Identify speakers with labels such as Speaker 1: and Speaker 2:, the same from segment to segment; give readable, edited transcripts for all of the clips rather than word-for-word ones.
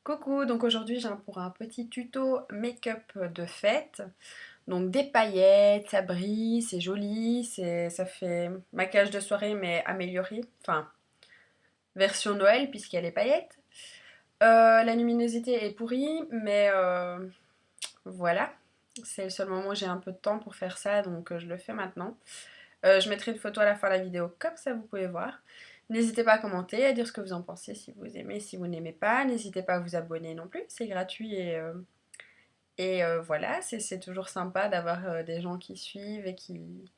Speaker 1: Coucou, donc aujourd'hui j'ai pour un petit tuto make-up de fête. Donc des paillettes, ça brille, c'est joli, ça fait maquillage de soirée mais amélioré, enfin version Noël puisqu'il y a les paillettes. La luminosité est pourrie mais voilà, c'est le seul moment où j'ai un peu de temps pour faire ça donc je le fais maintenant. Je mettrai une photo à la fin de la vidéo comme ça vous pouvez voir. N'hésitez pas à commenter, à dire ce que vous en pensez, si vous aimez, si vous n'aimez pas. N'hésitez pas à vous abonner non plus, c'est gratuit et voilà, c'est toujours sympa d'avoir des gens qui suivent et qui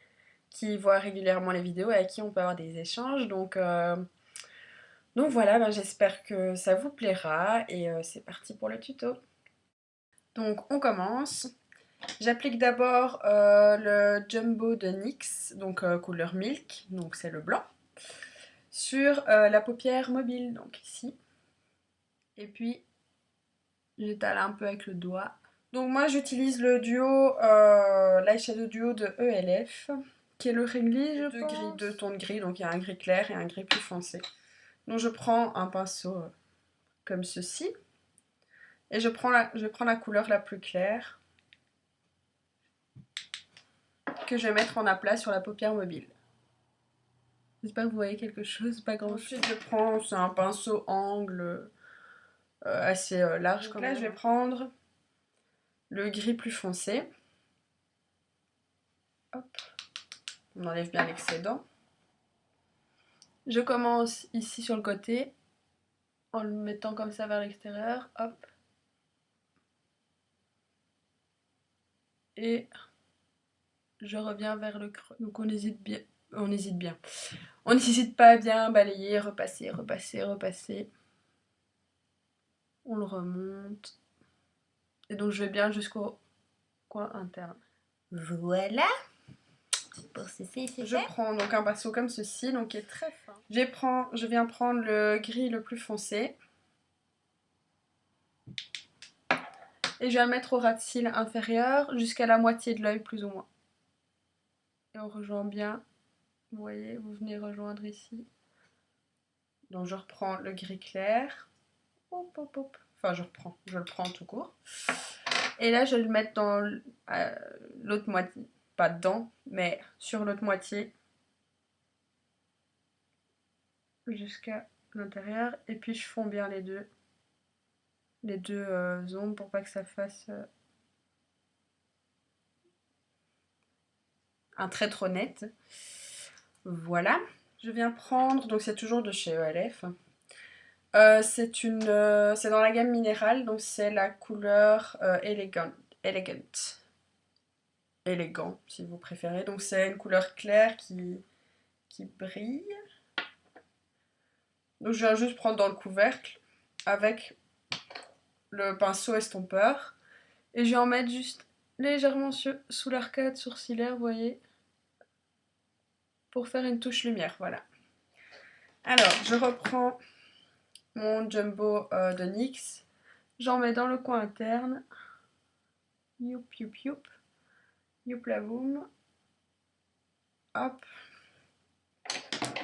Speaker 1: voient régulièrement les vidéos et avec qui on peut avoir des échanges. Donc voilà, ben, j'espère que ça vous plaira et c'est parti pour le tuto. Donc on commence. J'applique d'abord le Jumbo de NYX, donc couleur Milk, donc c'est le blanc, sur la paupière mobile, donc ici. Et puis j'étale un peu avec le doigt. Donc moi j'utilise le duo, l'eyeshadow duo de ELF, qui est le réglisse, je pense. Deux tons de gris, donc il y a un gris clair et un gris plus foncé. Donc je prends un pinceau comme ceci, et je prends la couleur la plus claire, que je vais mettre en aplat sur la paupière mobile. J'espère que vous voyez quelque chose, pas grand chose. Ensuite je prends, c'est un pinceau angle assez large. Donc là je vais prendre le gris plus foncé. Hop. On enlève bien l'excédent. Je commence ici sur le côté, en le mettant comme ça vers l'extérieur, hop. Et je reviens vers le creux. Donc on hésite bien. On n'hésite pas à bien balayer, repasser, repasser, repasser. On le remonte. Et donc je vais bien jusqu'au coin interne.
Speaker 2: Voilà. Pour ceci, c'est
Speaker 1: Je prends donc un pinceau comme ceci, donc qui est très fin. Je viens prendre le gris le plus foncé. Et je vais le mettre au ras de cils inférieur jusqu'à la moitié de l'œil plus ou moins. Et on rejoint bien. Vous voyez, vous venez rejoindre ici. Donc je reprends le gris clair. Hop, hop, hop. Enfin je le prends tout court. Et là je vais le mettre dans l'autre moitié. Pas dedans, mais sur l'autre moitié. Jusqu'à l'intérieur. Et puis je fonds bien les deux ombres pour pas que ça fasse un trait trop net. Voilà. Je viens prendre, donc c'est toujours de chez ELF. C'est dans la gamme minérale, donc c'est la couleur Elegant, élégant si vous préférez. Donc c'est une couleur claire qui brille. Donc je viens juste prendre dans le couvercle avec le pinceau estompeur et je vais en mettre juste légèrement sous l'arcade sourcilière, vous voyez, pour faire une touche lumière, voilà. Alors je reprends mon jumbo de NYX, j'en mets dans le coin interne. Youp, youp, youp. Youp la boum. Hop.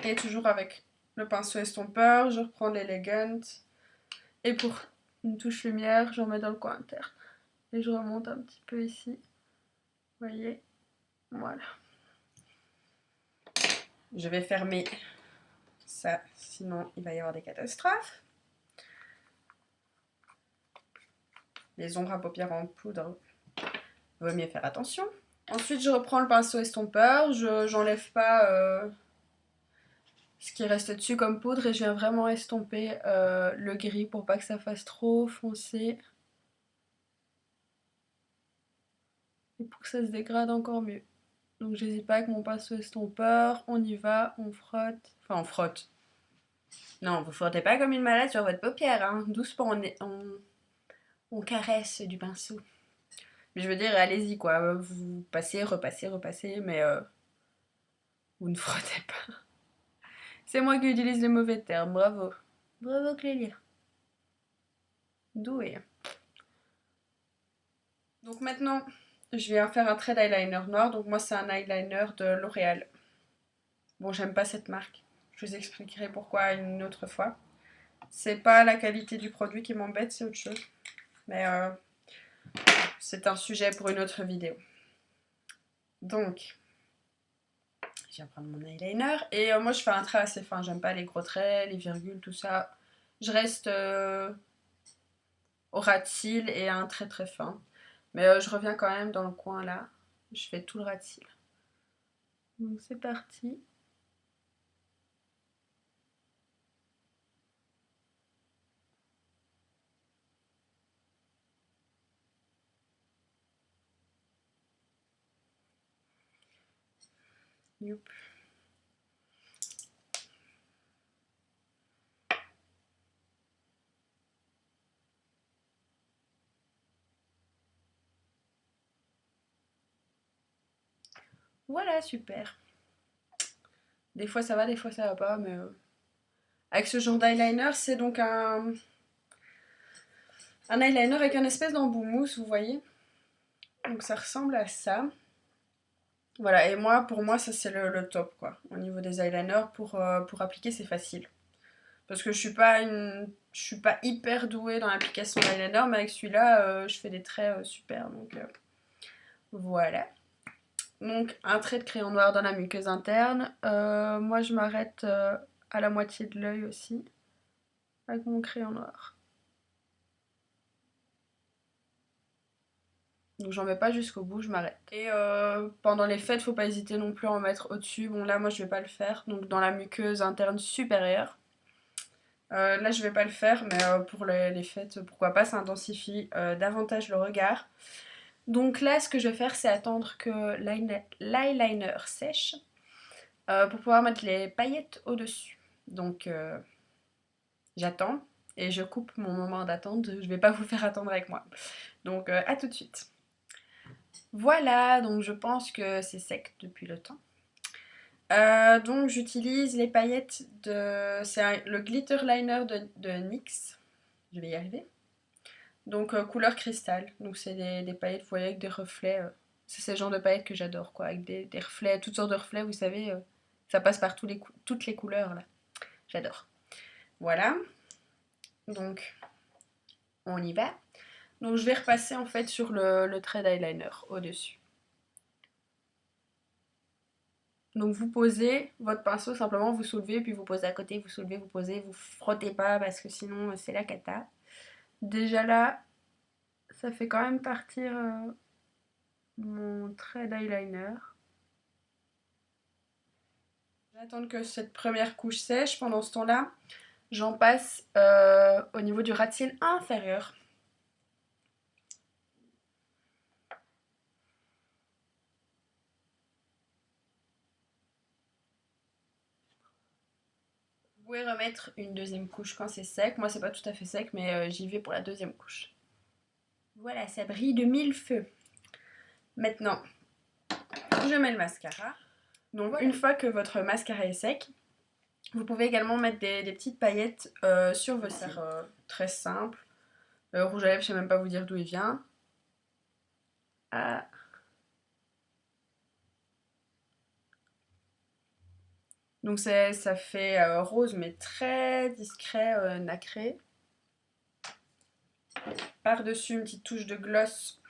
Speaker 1: Et toujours avec le pinceau estompeur, je reprends l'Elegant. Et pour une touche lumière, j'en mets dans le coin interne. Et je remonte un petit peu ici. Vous voyez? Voilà. Je vais fermer ça, sinon il va y avoir des catastrophes. Les ombres à paupières en poudre, vaut mieux faire attention. Ensuite, je reprends le pinceau estompeur. J'enlève pas ce qui reste dessus comme poudre et je viens vraiment estomper le gris pour pas que ça fasse trop foncé. Et pour que ça se dégrade encore mieux. Donc j'hésite pas avec mon pinceau estompeur, on y va, on frotte. Enfin on frotte. Non, vous frottez pas comme une malade sur votre paupière, hein. Doucement, on caresse du pinceau. Mais je veux dire, allez-y quoi, vous passez, repassez, repassez, mais vous ne frottez pas. C'est moi qui utilise les mauvais termes, bravo. Bravo Clélia. Doué. Donc maintenant, je viens faire un trait d'eyeliner noir. Donc moi c'est un eyeliner de L'Oréal. Bon, j'aime pas cette marque. Je vous expliquerai pourquoi une autre fois. C'est pas la qualité du produit qui m'embête, c'est autre chose. Mais c'est un sujet pour une autre vidéo. Donc, je viens prendre mon eyeliner. Et moi, je fais un trait assez fin. J'aime pas les gros traits, les virgules, tout ça. Je reste au ras de cils et un trait très fin. Mais je reviens quand même dans le coin là. Je fais tout le ras de cils. Donc c'est parti. Youp. Voilà, super. Des fois ça va, des fois ça va pas, mais avec ce genre d'eyeliner, c'est donc un eyeliner avec un espèce d'embout mousse, vous voyez. Donc ça ressemble à ça. Voilà, et moi, pour moi, ça c'est le top, quoi. Au niveau des eyeliners, pour appliquer, c'est facile. Parce que je suis pas hyper douée dans l'application d'eyeliner, mais avec celui-là, je fais des traits super. Donc voilà. Donc un trait de crayon noir dans la muqueuse interne. Moi, je m'arrête à la moitié de l'œil aussi, avec mon crayon noir. Donc j'en mets pas jusqu'au bout, je m'arrête. Et pendant les fêtes, faut pas hésiter non plus à en mettre au-dessus. Bon là, moi, je vais pas le faire. Donc dans la muqueuse interne supérieure. Là, je vais pas le faire, mais pour les fêtes, pourquoi pas, ça intensifie davantage le regard. Donc là, ce que je vais faire, c'est attendre que l'eyeliner sèche pour pouvoir mettre les paillettes au-dessus. Donc j'attends et je coupe mon moment d'attente. Je vais pas vous faire attendre avec moi. Donc à tout de suite. Voilà, donc je pense que c'est sec depuis le temps. Donc j'utilise les paillettes de... C'est le glitter liner de NYX. Je vais y arriver. Donc couleur cristal. Donc c'est des paillettes, vous voyez, avec des reflets. C'est ce genre de paillettes que j'adore, quoi. Avec des reflets, toutes sortes de reflets, vous savez. Ça passe par toutes les couleurs, là. J'adore. Voilà. Donc on y va. Donc je vais repasser en fait sur le trait d'eyeliner au-dessus. Donc vous posez votre pinceau, simplement vous soulevez, puis vous posez à côté, vous soulevez, vous posez, vous frottez pas parce que sinon c'est la cata. Déjà là, ça fait quand même partir mon trait d'eyeliner. J'attends que cette première couche sèche. Pendant ce temps-là, j'en passe au niveau du ras de cils inférieur. Vous pouvez remettre une deuxième couche quand c'est sec. Moi, c'est pas tout à fait sec, mais j'y vais pour la deuxième couche. Voilà, ça brille de mille feux. Maintenant, je mets le mascara. Donc, voilà. Une fois que votre mascara est sec, vous pouvez également mettre des petites paillettes sur vos cils. Très simple. Le rouge à lèvres, je sais même pas vous dire d'où il vient. Ah. Donc ça fait rose mais très discret, nacré. Par-dessus une petite touche de gloss,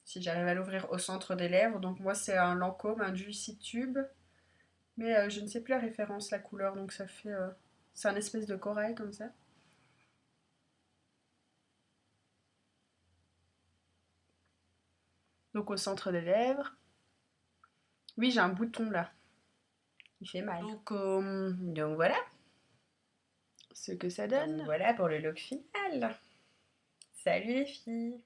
Speaker 1: si j'arrive à l'ouvrir au centre des lèvres. Donc moi c'est un Lancôme, un Juicy Tube. Mais je ne sais plus la référence, la couleur, donc ça fait... c'est un espèce de corail comme ça. Donc au centre des lèvres. Oui, j'ai un bouton là. Il fait mal. Donc voilà ce que ça donne. Donc voilà pour le look final. Salut les filles!